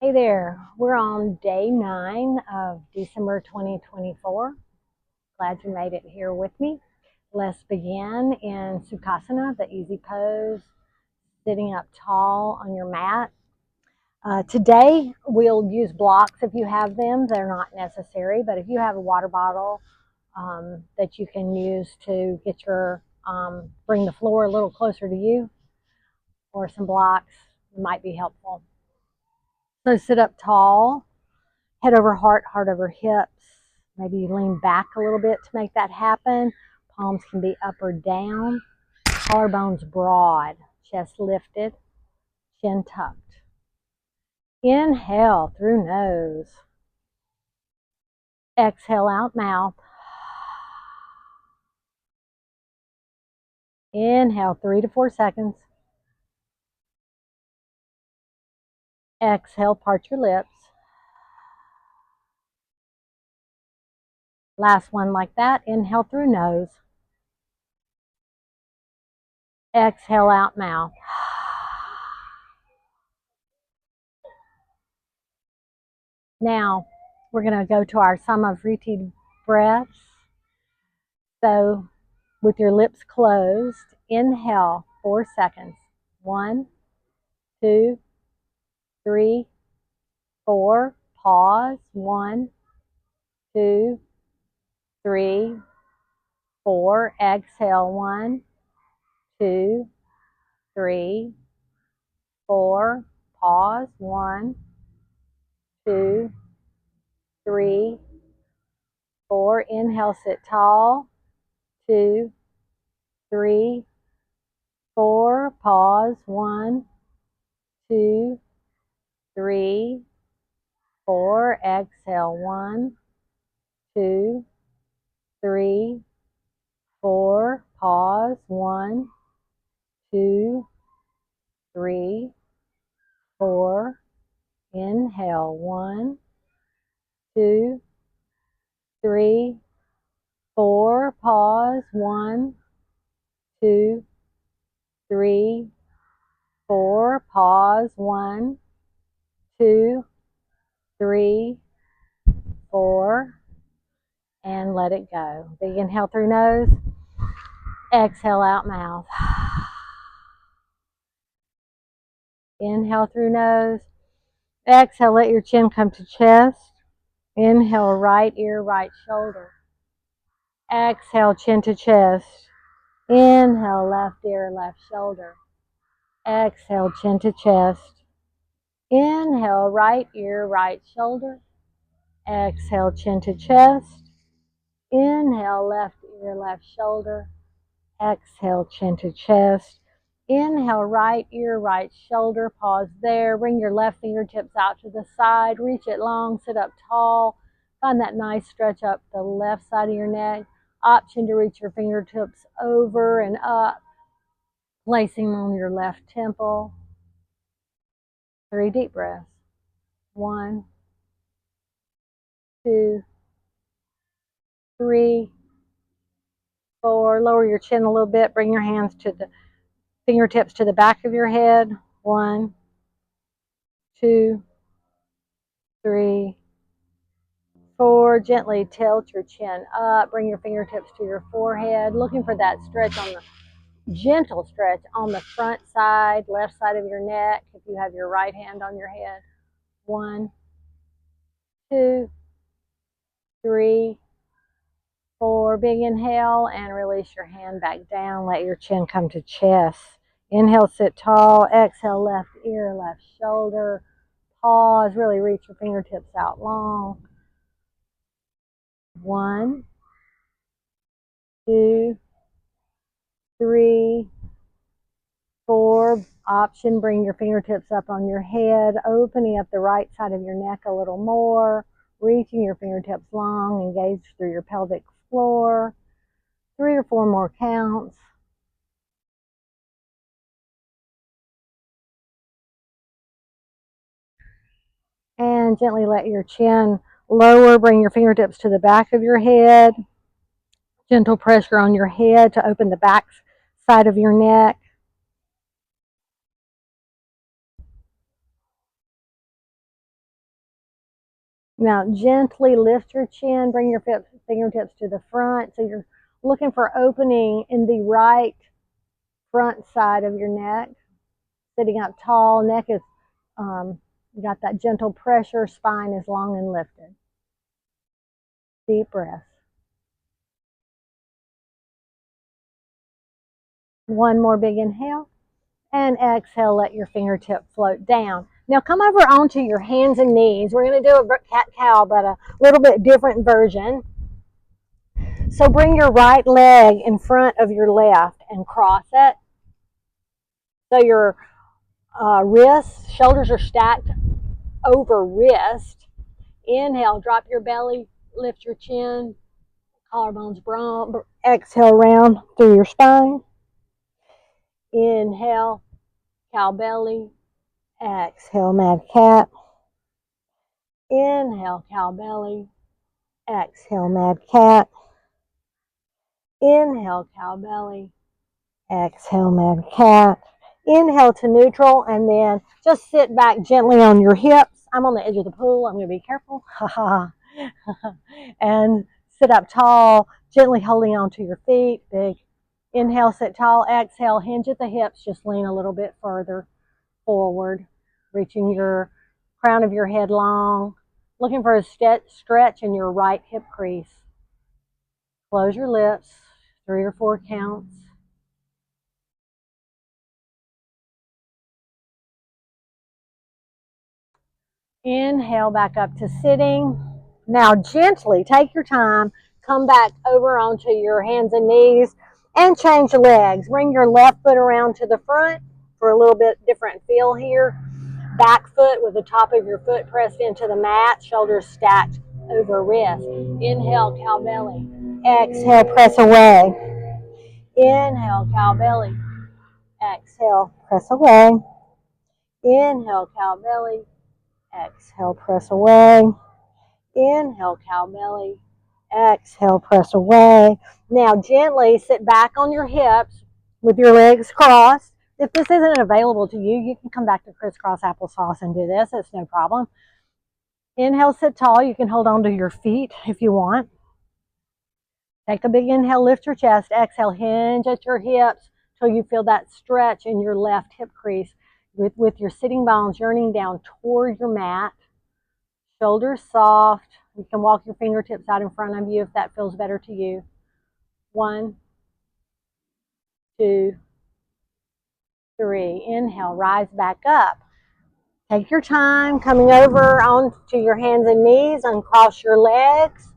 Hey there, we're on day 9 of December 2024. Glad you made it here with me. Let's begin in Sukhasana, the easy pose, sitting up tall on your mat. Today we'll use blocks if you have them. They're not necessary, but if you have a water bottle that you can use to get bring the floor a little closer to you, or some blocks might be helpful. So sit up tall. Head over heart, heart over hips. Maybe you lean back a little bit to make that happen. Palms can be up or down. Collarbones broad. Chest lifted. Chin tucked. Inhale through nose. Exhale out mouth. Inhale 3 to 4 seconds. Exhale, part your lips. Last one like that. Inhale through nose. Exhale out mouth. Now, we're going to go to our Samavriti breaths. So, with your lips closed, inhale 4 seconds. 1, 2, 3, 4. Pause. 1, 2, 3, 4. Exhale. 1, 2, 3, 4. Pause. 1, 2, 3, 4. Inhale, sit tall. 2, 3, 4. Pause. 1, 2, 3, 4. Exhale. 1, 2, 3, 4. Pause. 1, 2, 3, 4. Inhale. 1, 2, 3, 4. Pause. 1, 2, 3, 4. Pause. 1, 2, 3, 4. And let it go. Big inhale through nose. Exhale out mouth. Inhale through nose. Exhale, let your chin come to chest. Inhale, right ear, right shoulder. Exhale, chin to chest. Inhale, left ear, left shoulder. Exhale, chin to chest. Inhale, right ear, right shoulder. Exhale, chin to chest. Inhale, left ear, left shoulder. Exhale, chin to chest. Inhale, right ear, right shoulder. Pause there. Bring your left fingertips out to the side. Reach it long. Sit up tall. Find that nice stretch up the left side of your neck. Option to reach your fingertips over and up, placing them on your left temple. 3 deep breaths. 1, 2, 3, 4. Lower your chin a little bit. Bring your hands to the fingertips to the back of your head. 1, 2, 3, 4. Gently tilt your chin up. Bring your fingertips to your forehead. Looking for that stretch on the gentle stretch on the front side, left side of your neck. If you have your right hand on your head. 1, 2, 3, 4. Big inhale and release your hand back down. Let your chin come to chest. Inhale, sit tall. Exhale, left ear, left shoulder. Pause. Really reach your fingertips out long. 1, 2, 3, 4. Option, bring your fingertips up on your head, opening up the right side of your neck a little more, reaching your fingertips long, engage through your pelvic floor. 3 or 4 more counts. And gently let your chin lower, bring your fingertips to the back of your head. Gentle pressure on your head to open the back side of your neck. Now gently lift your chin, bring your fingertips to the front. So you're looking for opening in the right front side of your neck. Sitting up tall, neck is, you got that gentle pressure, spine is long and lifted. Deep breath. One more big inhale. And exhale, let your fingertip float down. Now come over onto your hands and knees. We're going to do a cat-cow, but a little bit different version. So bring your right leg in front of your left and cross it. So your wrists, shoulders are stacked over wrist. Inhale, drop your belly, lift your chin, collarbones brown. Exhale, round through your spine. Inhale, cow belly. Exhale, mad cat. Inhale, cow belly. Exhale, mad cat. Inhale, cow belly. Exhale, mad cat. Inhale to neutral, and then just sit back gently on your hips. I'm on the edge of the pool. I'm going to be careful. And sit up tall, gently holding onto your feet. Big inhale, sit tall. Exhale, hinge at the hips. Just lean a little bit further forward, reaching your crown of your head long. Looking for a stretch in your right hip crease. Close your lips, 3 or 4 counts. Inhale back up to sitting. Now gently take your time, come back over onto your hands and knees and change legs. Bring your left foot around to the front for a little bit different feel here. Back foot with the top of your foot pressed into the mat, shoulders stacked over wrist. Inhale, cow belly. Exhale, press away. Inhale, cow belly. Exhale, press away. Inhale, cow belly. Exhale, press away. Inhale, cow belly. Exhale, press away. Now gently sit back on your hips with your legs crossed. If this isn't available to you, you can come back to crisscross applesauce and do this. It's no problem. Inhale, sit tall. You can hold on to your feet if you want. Take a big inhale, lift your chest. Exhale, hinge at your hips till you feel that stretch in your left hip crease with your sitting bones yearning down toward your mat. Shoulders soft. You can walk your fingertips out in front of you if that feels better to you. 1, 2, 3. Inhale, rise back up. Take your time coming over onto your hands and knees, uncross your legs.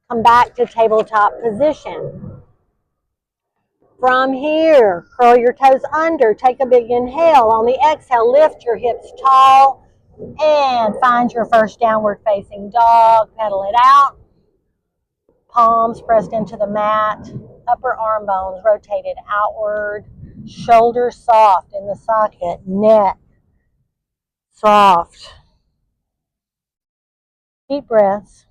Come back to tabletop position. From here, curl your toes under. Take a big inhale. On the exhale, lift your hips tall and find your first downward facing dog. Pedal it out. Palms pressed into the mat. Upper arm bones rotated outward. Shoulders soft in the socket. Neck soft. Deep breaths.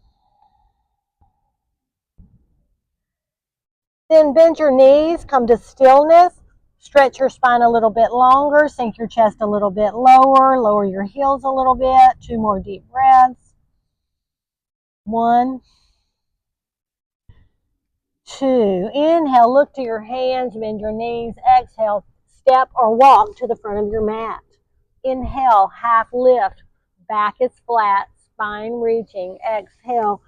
Then bend your knees, come to stillness. Stretch your spine a little bit longer, sink your chest a little bit lower, lower your heels a little bit. 2 more deep breaths. 1, 2. Inhale, look to your hands, bend your knees. Exhale, step or walk to the front of your mat. Inhale, half lift, back is flat, spine reaching. Exhale,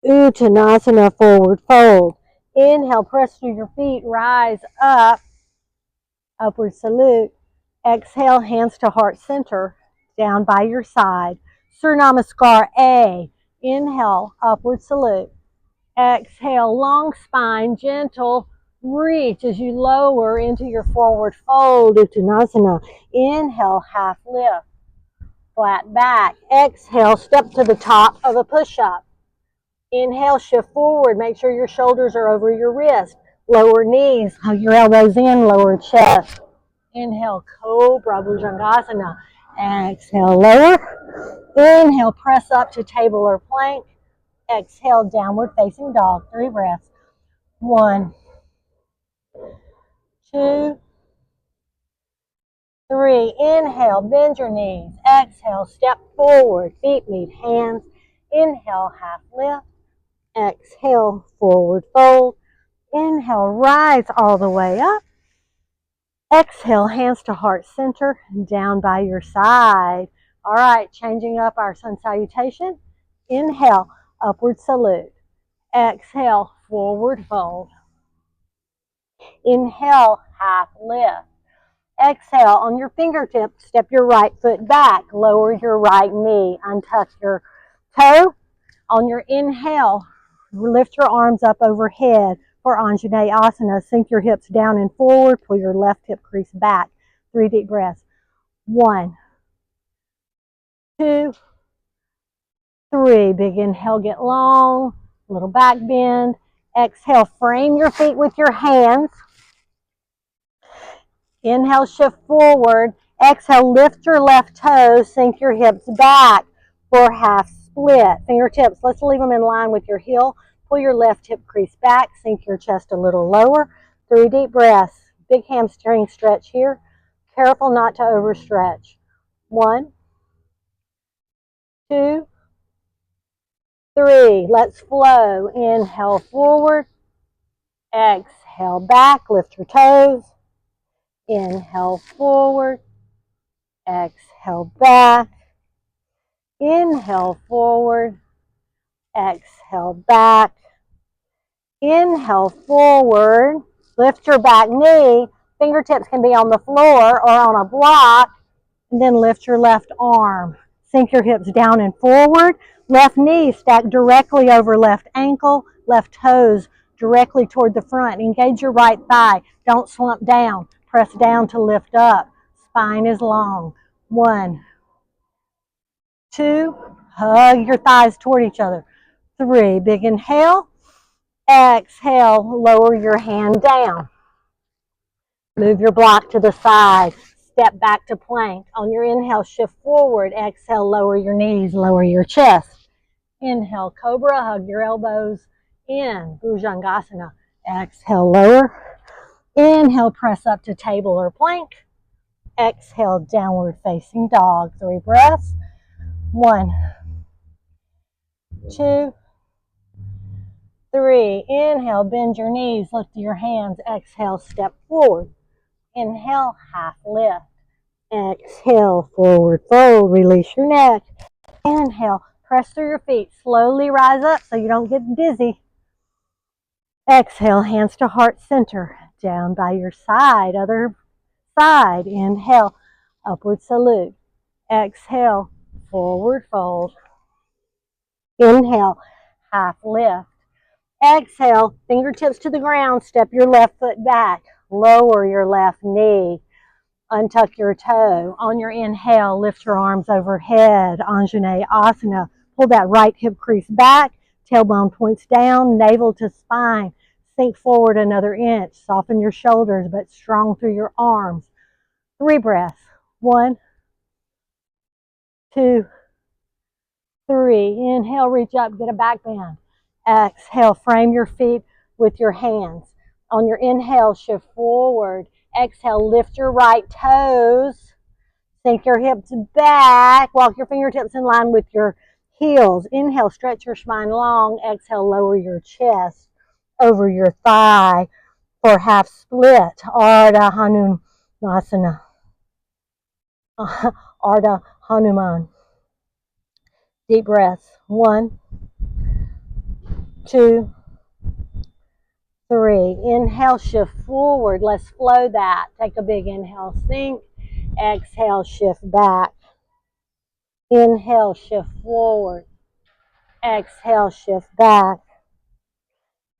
Uttanasana, forward fold. Inhale, press through your feet, rise up, upward salute. Exhale, hands to heart center, down by your side. Surya Namaskar A. Inhale, upward salute. Exhale, long spine, gentle reach as you lower into your forward fold, Uttanasana. Inhale, half lift, flat back. Exhale, step to the top of a push-up. Inhale, shift forward. Make sure your shoulders are over your wrist. Lower knees, hug your elbows in, lower chest. Inhale, Cobra Bhujangasana. Exhale, lower. Inhale, press up to table or plank. Exhale, downward facing dog. 3 breaths. 1, 2, 3, inhale, bend your knees. Exhale, step forward, feet meet hands. Inhale, half lift. Exhale, forward fold. Inhale, rise all the way up. Exhale, hands to heart center, down by your side. All right, changing up our sun salutation. Inhale, upward salute. Exhale, forward fold. Inhale, half lift. Exhale, on your fingertips, step your right foot back. Lower your right knee. Untuck your toe. On your inhale, lift your arms up overhead for Anjaneyasana. Sink your hips down and forward. Pull your left hip crease back. 3 deep breaths. 1, 2, 3. Big inhale, get long. Little back bend. Exhale, frame your feet with your hands. Inhale, shift forward. Exhale, lift your left toes. Sink your hips back for half split. Fingertips, let's leave them in line with your heel. Pull your left hip crease back. Sink your chest a little lower. 3 deep breaths. Big hamstring stretch here. Careful not to overstretch. 1, 2, 3. Let's flow. Inhale forward. Exhale back. Lift your toes. Inhale forward. Exhale back. Inhale forward. Exhale back. Inhale forward. Lift your back knee. Fingertips can be on the floor or on a block. And then lift your left arm. Sink your hips down and forward. Left knee stacked directly over left ankle. Left toes directly toward the front. Engage your right thigh. Don't slump down. Press down to lift up. Spine is long. 1, 2. Hug your thighs toward each other. 3. Big inhale. Exhale. Lower your hand down. Move your block to the side. Step back to plank. On your inhale, shift forward. Exhale, lower your knees, lower your chest. Inhale, cobra, hug your elbows in. Bhujangasana. Exhale, lower. Inhale, press up to table or plank. Exhale, downward facing dog. 3 breaths. 1, 2, 3. Inhale, bend your knees, lift your hands. Exhale, step forward. Inhale, half lift. Exhale, forward fold, release your neck. Inhale, press through your feet, slowly rise up so you don't get dizzy. Exhale, hands to heart center, down by your side, other side. Inhale, upward salute. Exhale, forward fold. Inhale, half lift. Exhale, fingertips to the ground, step your left foot back, lower your left knee. Untuck your toe. On your inhale, lift your arms overhead. Anjaneyasana. Pull that right hip crease back. Tailbone points down. Navel to spine. Sink forward another inch. Soften your shoulders, but strong through your arms. 3 breaths. 1, 2, 3. Inhale, reach up, get a back bend. Exhale, frame your feet with your hands. On your inhale, shift forward. Exhale, lift your right toes. Sink your hips back. Walk your fingertips in line with your heels. Inhale, stretch your spine long. Exhale, lower your chest over your thigh for half split. Ardha Hanumanasana. Ardha Hanuman. Deep breaths. 1, 2, 3. Inhale, shift forward. Let's flow that. Take a big inhale, sink. Exhale, shift back. Inhale, shift forward. Exhale, shift back.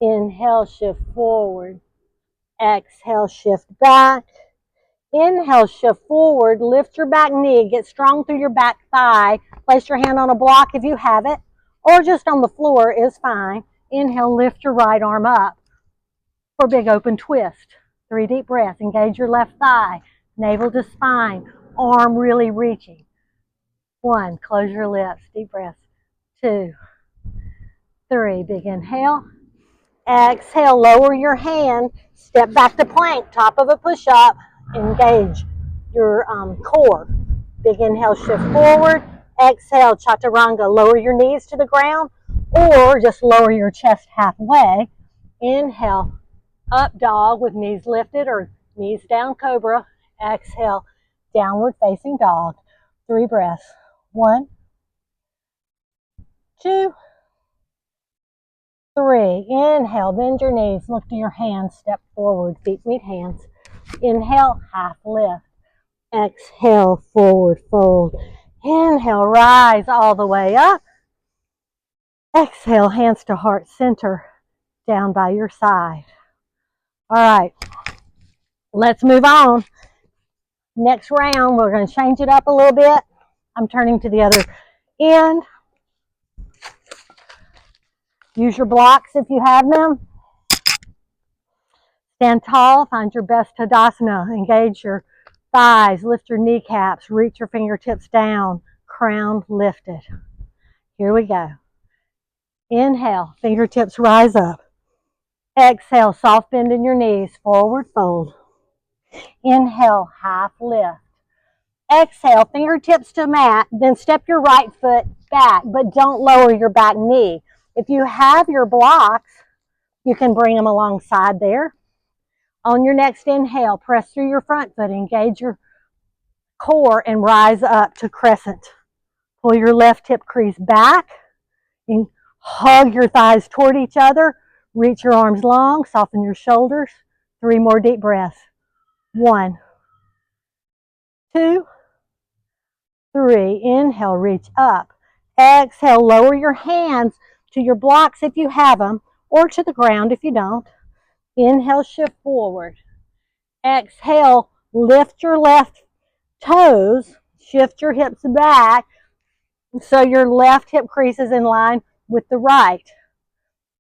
Inhale, shift forward. Exhale, shift back. Inhale, shift forward. Lift your back knee. Get strong through your back thigh. Place your hand on a block if you have it, or just on the floor is fine. Inhale, lift your right arm up for a big open twist. 3 deep breaths. Engage your left thigh. Navel to spine. Arm really reaching. 1. Close your lips. Deep breaths. 2, 3. Big inhale. Exhale, lower your hand. Step back to plank. Top of a push-up. Engage. your core. Big inhale, shift forward. Exhale, chaturanga. Lower your knees to the ground or just lower your chest halfway. Inhale, up dog with knees lifted or knees down, cobra. Exhale, downward facing dog. 3 breaths. 1, 2, 3. Inhale, bend your knees, look to your hands, step forward, feet meet hands. Inhale, half lift. Exhale, forward fold. Inhale, rise all the way up. Exhale, hands to heart center, down by your side. All right, let's move on. Next round, we're going to change it up a little bit. I'm turning to the other end. Use your blocks if you have them. Stand tall, find your best Tadasana. Engage your thighs, lift your kneecaps, reach your fingertips down, crown lifted. Here we go. Inhale, fingertips rise up. Exhale, soft bend in your knees, forward fold. Inhale, half lift. Exhale, fingertips to mat, then step your right foot back, but don't lower your back knee. If you have your blocks, you can bring them alongside there. On your next inhale, press through your front foot, engage your core and rise up to crescent. Pull your left hip crease back and hug your thighs toward each other. Reach your arms long, soften your shoulders. 3 more deep breaths. 1, 2, 3. Inhale, reach up. Exhale, lower your hands to your blocks if you have them, or to the ground if you don't. Inhale, shift forward. Exhale, lift your left toes, shift your hips back so your left hip crease is in line with the right.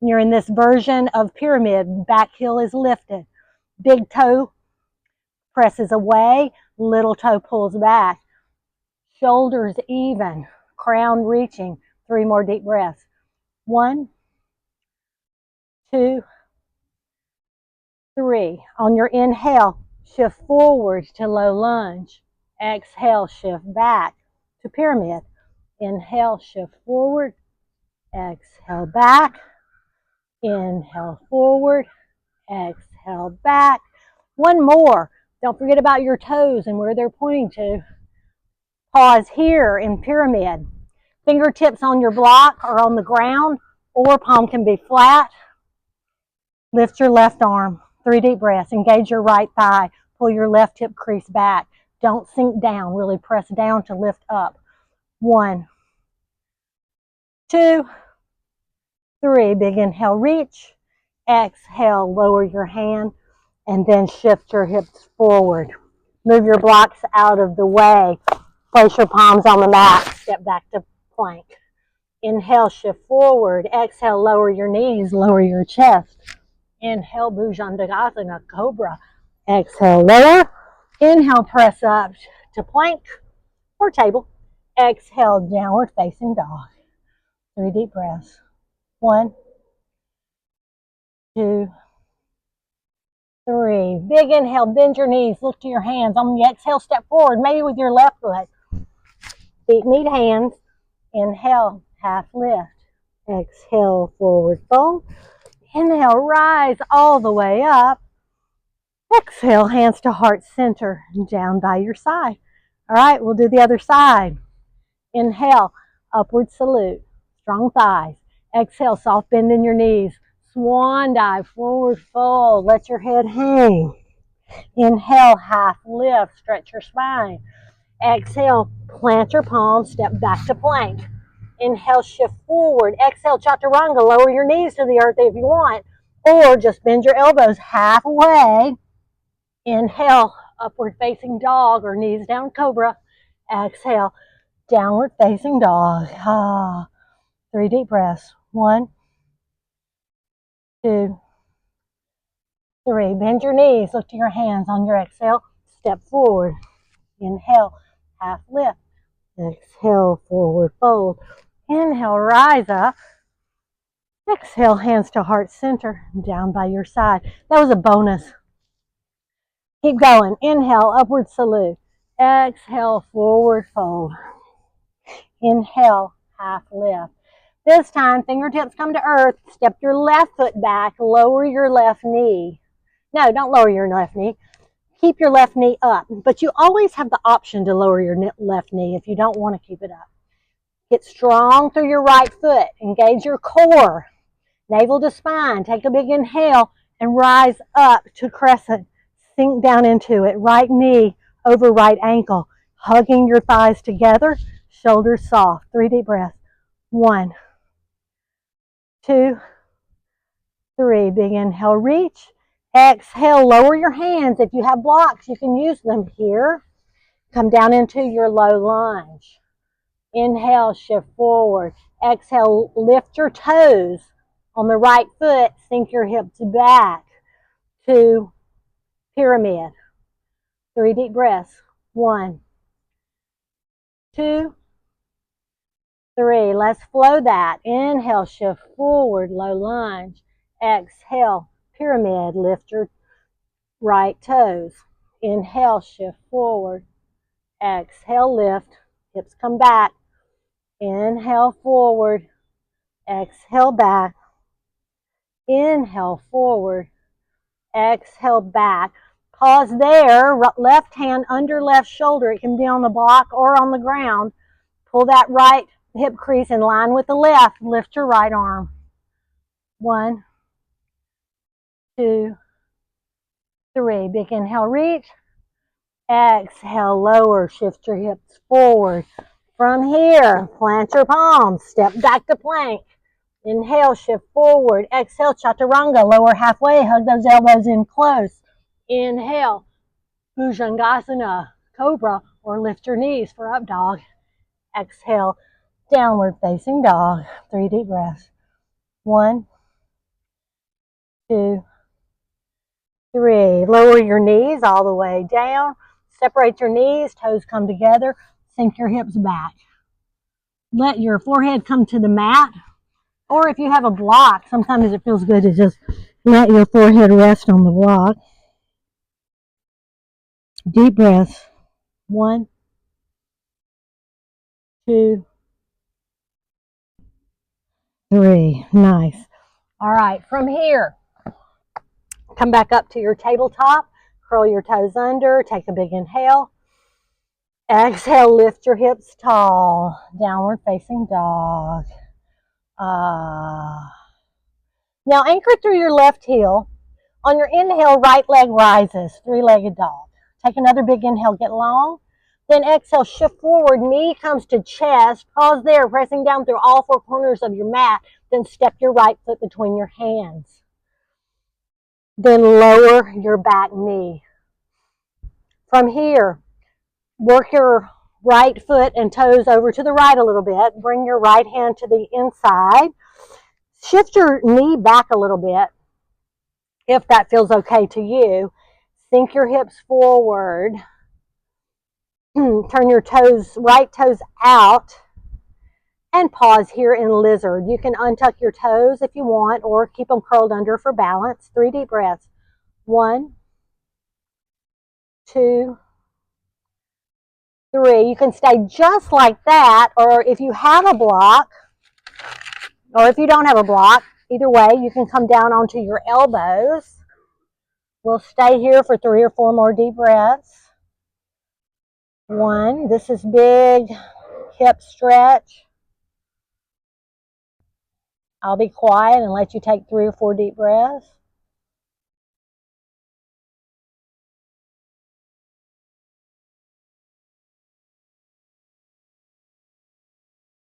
You're in this version of pyramid. Back heel is lifted. Big toe presses away, little toe pulls back. Shoulders even, crown reaching. 3 more deep breaths. 1, 2, 3. On your inhale, shift forward to low lunge. Exhale, shift back to pyramid. Inhale, shift forward. Exhale, back. Inhale, forward. Exhale, back. 1 more. Don't forget about your toes and where they're pointing to. Pause here in pyramid. Fingertips on your block or on the ground, or palm can be flat. Lift your left arm. 3 deep breaths. Engage your right thigh. Pull your left hip crease back. Don't sink down. Really press down to lift up. 1, 2, 3. Big inhale, reach. Exhale, lower your hand, and then shift your hips forward. Move your blocks out of the way. Place your palms on the mat. Step back to plank. Inhale, shift forward. Exhale, lower your knees, lower your chest. Inhale, Bhujangasana, Cobra. Exhale, lower. Inhale, press up to plank or table. Exhale, downward facing dog. 3 deep breaths. 1, 2, 3. Big inhale, bend your knees, look to your hands. On the exhale, step forward, maybe with your left foot. Feet meet hands. Inhale, half lift. Exhale, forward fold. Inhale, rise all the way up. Exhale, hands to heart center and down by your side. All right, we'll do the other side. Inhale, upward salute, strong thighs. Exhale, soft bend in your knees. Swan dive, forward fold, let your head hang. Inhale, half lift, stretch your spine. Exhale, plant your palms, step back to plank. Inhale, shift forward. Exhale, chaturanga, lower your knees to the earth if you want, or just bend your elbows halfway. Inhale, upward facing dog or knees down, cobra. Exhale, downward facing dog. 3 deep breaths. 1, 2, 3. Bend your knees, look to your hands. On your exhale, step forward. Inhale, half lift. Exhale, forward fold. Inhale, rise up. Exhale, hands to heart center, down by your side. That was a bonus. Keep going. Inhale, upward salute. Exhale, forward fold. Inhale, half lift. This time, fingertips come to earth. Step your left foot back. Lower your left knee. No, don't lower your left knee. Keep your left knee up. But you always have the option to lower your left knee if you don't want to keep it up. Get strong through your right foot. Engage your core. Navel to spine. Take a big inhale and rise up to crescent. Sink down into it. Right knee over right ankle. Hugging your thighs together. Shoulders soft. 3 deep breaths. 1, 2, 3. Big inhale, reach. Exhale, lower your hands. If you have blocks, you can use them here. Come down into your low lunge. Inhale, shift forward. Exhale, lift your toes. On the right foot, sink your hips back to pyramid. 3 deep breaths. 1, 2, 3. Let's flow that. Inhale, shift forward, low lunge. Exhale, pyramid. Lift your right toes. Inhale, shift forward. Exhale, lift. Hips come back. Inhale, forward. Exhale, back. Inhale, forward. Exhale, back. Pause there. Left hand under left shoulder. It can be on the block or on the ground. Pull that right hip crease in line with the left. Lift your right arm. 1, 2, 3. Big inhale, reach. Exhale, lower. Shift your hips forward. From here, plant your palms. Step back to plank. Inhale, shift forward. Exhale, chaturanga. Lower halfway. Hug those elbows in close. Inhale, bhujangasana, cobra, or lift your knees for up dog. Exhale, downward facing dog. 3 deep breaths. 1, 2, 3. Lower your knees all the way down. Separate your knees, toes come together. Sink your hips back. Let your forehead come to the mat. Or if you have a block, sometimes it feels good to just let your forehead rest on the block. Deep breaths. 1, 2, 3. Nice. All right, from here, come back up to your tabletop. Curl your toes under. Take a big inhale. Exhale, lift your hips tall. Downward facing dog. Now anchor through your left heel. On your inhale, right leg rises. 3-legged dog. Take another big inhale, get long. Then exhale, shift forward, knee comes to chest. Pause there, pressing down through all 4 corners of your mat. Then step your right foot between your hands. Then lower your back knee. From here, work your right foot and toes over to the right a little bit. Bring your right hand to the inside. Shift your knee back a little bit, if that feels okay to you. Sink your hips forward. Turn your right toes out. And pause here in lizard. You can untuck your toes if you want, or keep them curled under for balance. 3 deep breaths. 1, 2, 3. You can stay just like that, or if you have a block, or if you don't have a block, either way, you can come down onto your elbows. We'll stay here for 3 or 4 more deep breaths. 1. This is big hip stretch. I'll be quiet and let you take 3 or 4 deep breaths.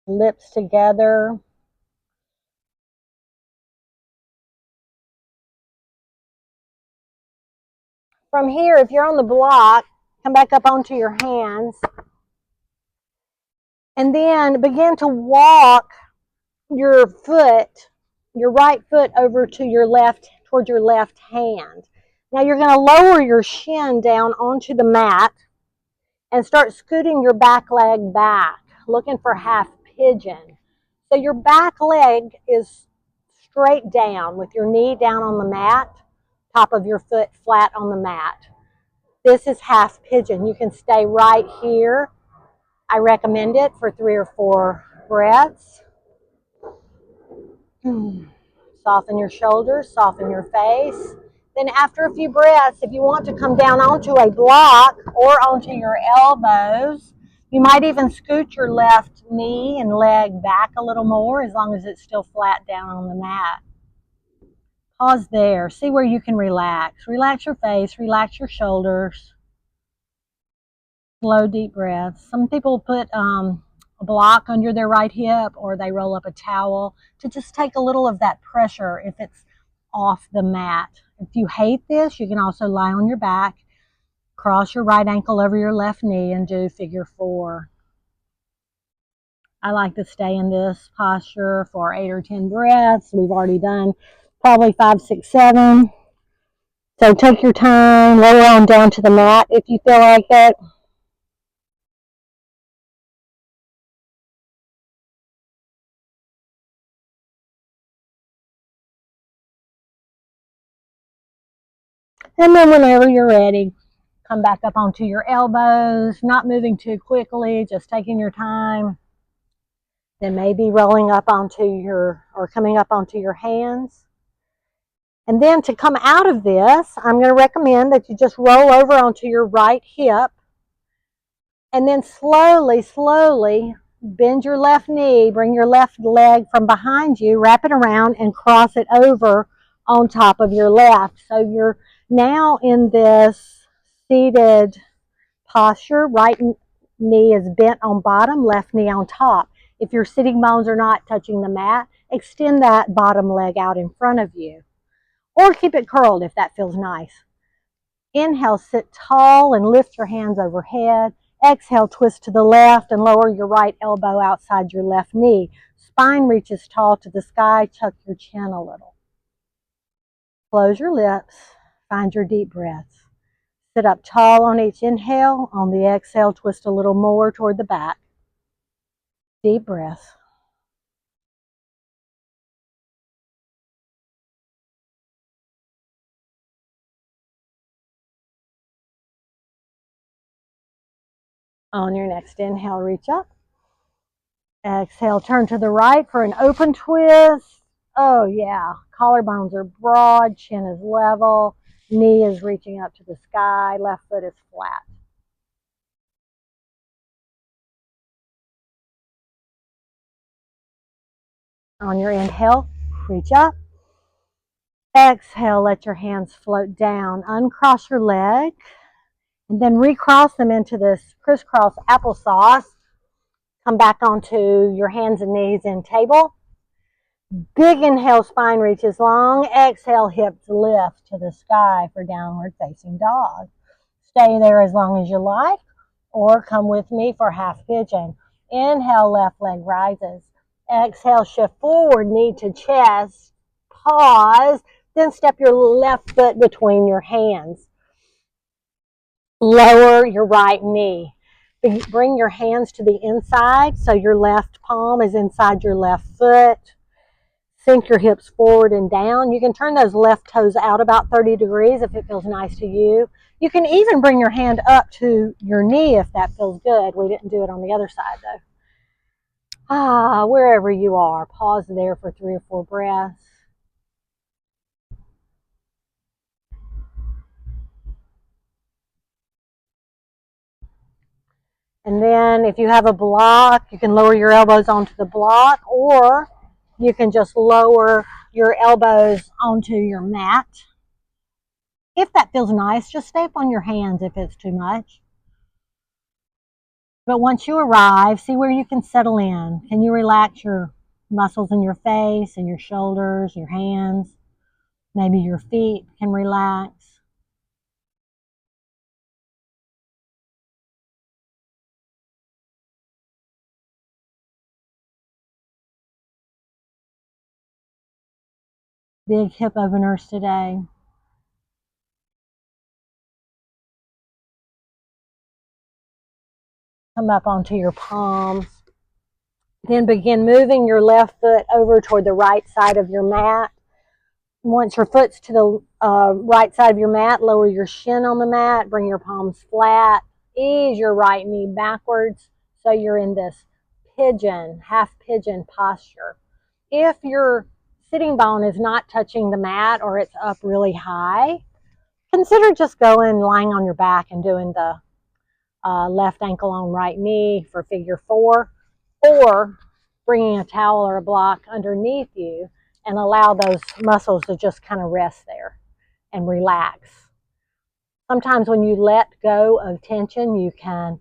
Lips together. From here, if you're on the block, come back up onto your hands. And then begin to walk your foot, your right foot over to your left, towards your left hand. Now you're going to lower your shin down onto the mat and start scooting your back leg back, looking for half pigeon. So your back leg is straight down with your knee down on the mat, top of your foot flat on the mat. This is half pigeon. You can stay right here. I recommend it for 3 or 4 breaths. Soften your shoulders, soften your face. Then after a few breaths, if you want to come down onto a block or onto your elbows, you might even scoot your left knee and leg back a little more as long as it's still flat down on the mat. Pause there. See where you can relax. Relax your face, relax your shoulders. Slow, deep breaths. Some people put a block under their right hip, or they roll up a towel to just take a little of that pressure if it's off the mat. If you hate this, you can also lie on your back, cross your right ankle over your left knee, and do figure 4. I like to stay in this posture for 8 or 10 breaths. We've already done probably 5, 6, 7. So take your time, lower on down to the mat if you feel like it. And then whenever you're ready, come back up onto your elbows, not moving too quickly, just taking your time. Then maybe rolling up onto or coming up onto your hands. And then to come out of this, I'm going to recommend that you just roll over onto your right hip. And then slowly, slowly bend your left knee, bring your left leg from behind you, wrap it around and cross it over on top of your left. So you're now in this seated posture. Right knee is bent on bottom, left knee on top. If your sitting bones are not touching the mat, extend that bottom leg out in front of you. Or keep it curled if that feels nice. Inhale, sit tall and lift your hands overhead. Exhale, twist to the left and lower your right elbow outside your left knee. Spine reaches tall to the sky. Tuck your chin a little. Close your lips. Find your deep breaths. Sit up tall on each inhale. On the exhale, twist a little more toward the back. Deep breath. On your next inhale, reach up. Exhale, turn to the right for an open twist. Oh yeah, collarbones are broad, chin is level, knee is reaching up to the sky, left foot is flat. On your inhale, reach up. Exhale, let your hands float down. Uncross your leg, and then recross them into this crisscross applesauce. Come back onto your hands and knees in table. Big inhale, spine reaches long. Exhale, hips lift to the sky for downward facing dog. Stay there as long as you like, or come with me for half pigeon. Inhale, left leg rises. Exhale, shift forward, knee to chest. Pause, then step your left foot between your hands. Lower your right knee. Bring your hands to the inside so your left palm is inside your left foot. Sink your hips forward and down. You can turn those left toes out about 30 degrees if it feels nice to you. You can even bring your hand up to your knee if that feels good. We didn't do it on the other side though. Wherever you are, pause there for 3 or 4 breaths. And then if you have a block, you can lower your elbows onto the block, or you can just lower your elbows onto your mat. If that feels nice, just stay up on your hands if it's too much. But once you arrive, see where you can settle in. Can you relax your muscles in your face and your shoulders, your hands? Maybe your feet can relax. Big hip openers today. Come up onto your palms. Then begin moving your left foot over toward the right side of your mat. Once your foot's to the right side of your mat, lower your shin on the mat, bring your palms flat, ease your right knee backwards so you're in this pigeon, half pigeon posture. If your sitting bone is not touching the mat or it's up really high, consider just lying on your back and doing the left ankle on right knee for figure 4, or bringing a towel or a block underneath you and allow those muscles to just kind of rest there and relax. Sometimes when you let go of tension, you can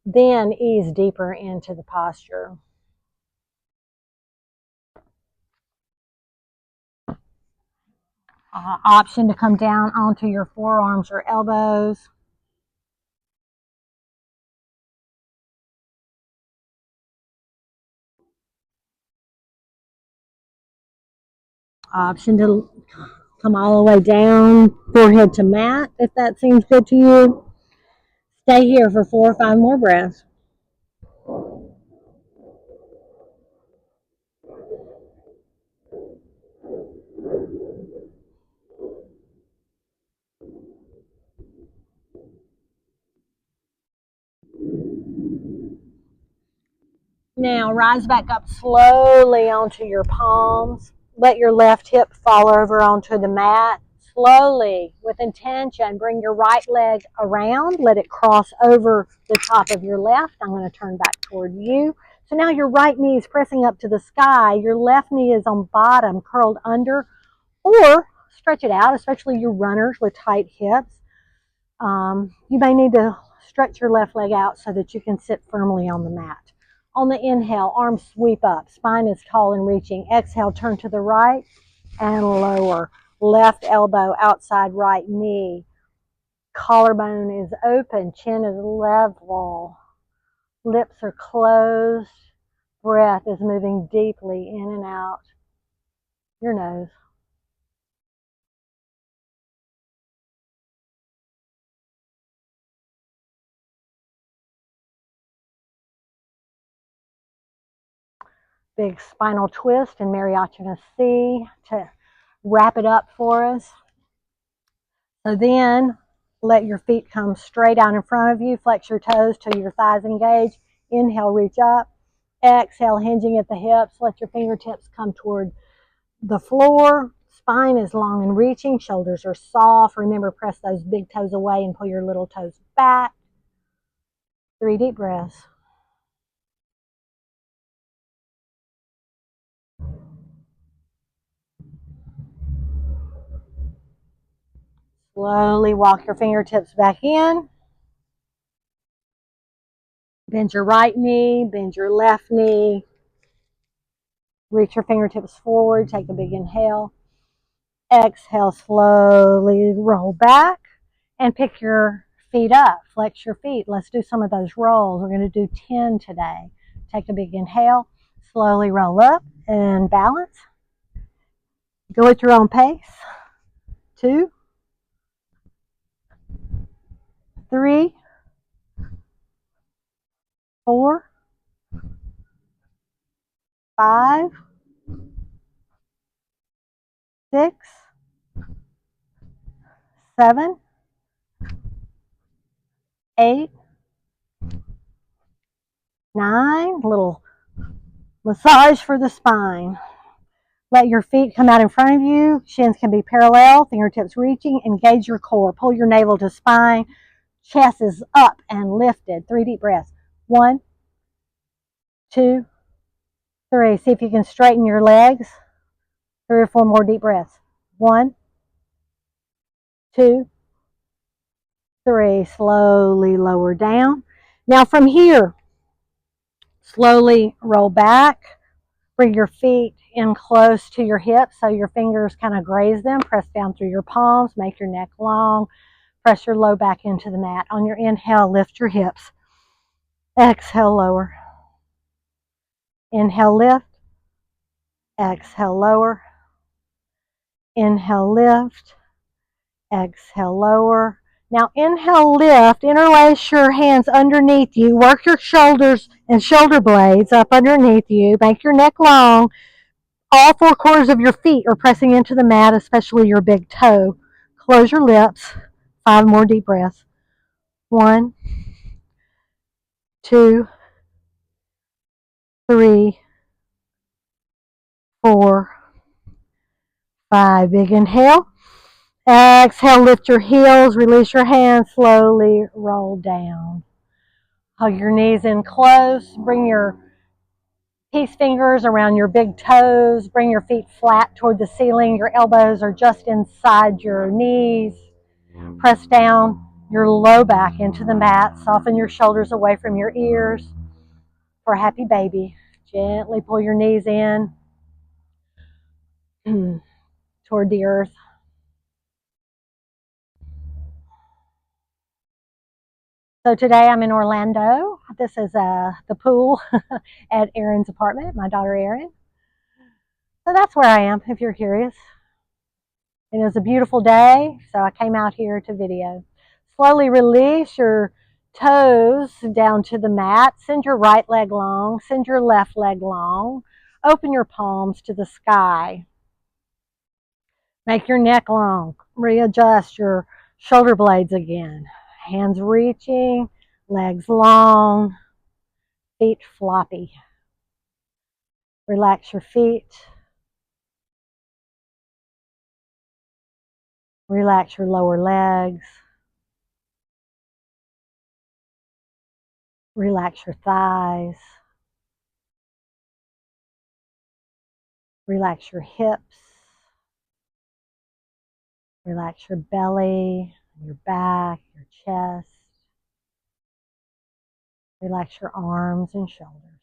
then ease deeper into the posture. Option to come down onto your forearms or elbows. Option to come all the way down, forehead to mat, if that seems good to you. Stay here for 4 or 5 more breaths. Now rise back up slowly onto your palms. Let your left hip fall over onto the mat. Slowly, with intention, bring your right leg around. Let it cross over the top of your left. I'm going to turn back toward you. So now your right knee is pressing up to the sky. Your left knee is on bottom, curled under, or stretch it out, especially you runners with tight hips. You may need to stretch your left leg out so that you can sit firmly on the mat. On the inhale, arms sweep up, spine is tall and reaching. Exhale, turn to the right and lower. Left elbow outside right knee. Collarbone is open, chin is level. Lips are closed. Breath is moving deeply in and out your nose. Big spinal twist in Mariachina C to wrap it up for us. So then let your feet come straight out in front of you. Flex your toes till your thighs engage. Inhale, reach up. Exhale, hinging at the hips. Let your fingertips come toward the floor. Spine is long and reaching. Shoulders are soft. Remember, press those big toes away and pull your little toes back. 3 deep breaths. Slowly walk your fingertips back in. Bend your right knee, bend your left knee. Reach your fingertips forward, take a big inhale. Exhale, slowly roll back and pick your feet up. Flex your feet. Let's do some of those rolls. We're going to do 10 today. Take a big inhale, slowly roll up and balance. Go at your own pace. 2, 3, 4, 5, 6, 7, 8, 9. Little massage for the spine. Let your feet come out in front of you. Shins can be parallel, fingertips reaching. Engage your core. Pull your navel to spine. Chest is up and lifted. 3 deep breaths. 1, 2, 3. See if you can straighten your legs. 3 or 4 more deep breaths. 1, 2, 3. Slowly lower down. Now from here, slowly roll back. Bring your feet in close to your hips so your fingers kind of graze them. Press down through your palms. Make your neck long. Press your low back into the mat. On your inhale, lift your hips. Exhale, lower. Inhale, lift. Exhale, lower. Inhale, lift. Exhale, lower. Now inhale, lift. Interlace your hands underneath you. Work your shoulders and shoulder blades up underneath you. Make your neck long. all four corners of your feet are pressing into the mat, especially your big toe. Close your lips. 5 more deep breaths. 1, 2, 3, 4, 5. Big inhale. Exhale, lift your heels, release your hands, slowly roll down. Hug your knees in close. Bring your peace fingers around your big toes. Bring your feet flat toward the ceiling. Your elbows are just inside your knees. Press down your low back into the mat. Soften your shoulders away from your ears for a happy baby. Gently pull your knees in toward the earth. So today I'm in Orlando. This is the pool at Erin's apartment, my daughter Erin. So that's where I am, if you're curious. It was a beautiful day, so I came out here to video. Slowly release your toes down to the mat. Send your right leg long. Send your left leg long. Open your palms to the sky. Make your neck long. Readjust your shoulder blades again. Hands reaching, legs long, feet floppy. Relax your feet. Relax your lower legs. Relax your thighs. Relax your hips. Relax your belly, your back, your chest. Relax your arms and shoulders.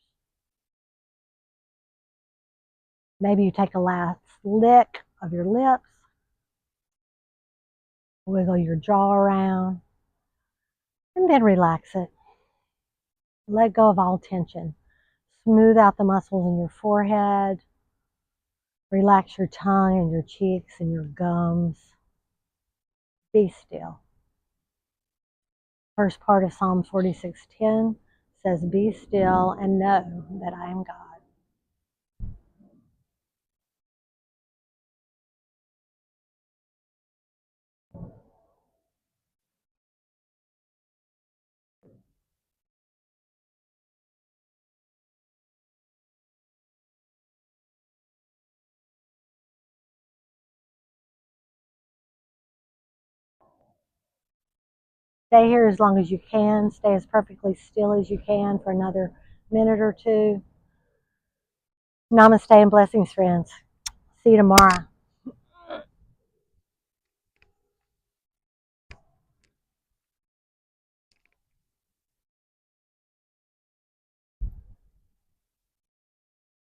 Maybe you take a last lick of your lips. Wiggle your jaw around. And then relax it. Let go of all tension. Smooth out the muscles in your forehead. Relax your tongue and your cheeks and your gums. Be still. First part of Psalm 46:10 says, "Be still and know that I am God." Stay here as long as you can. Stay as perfectly still as you can for another minute or two. Namaste and blessings, friends. See you tomorrow.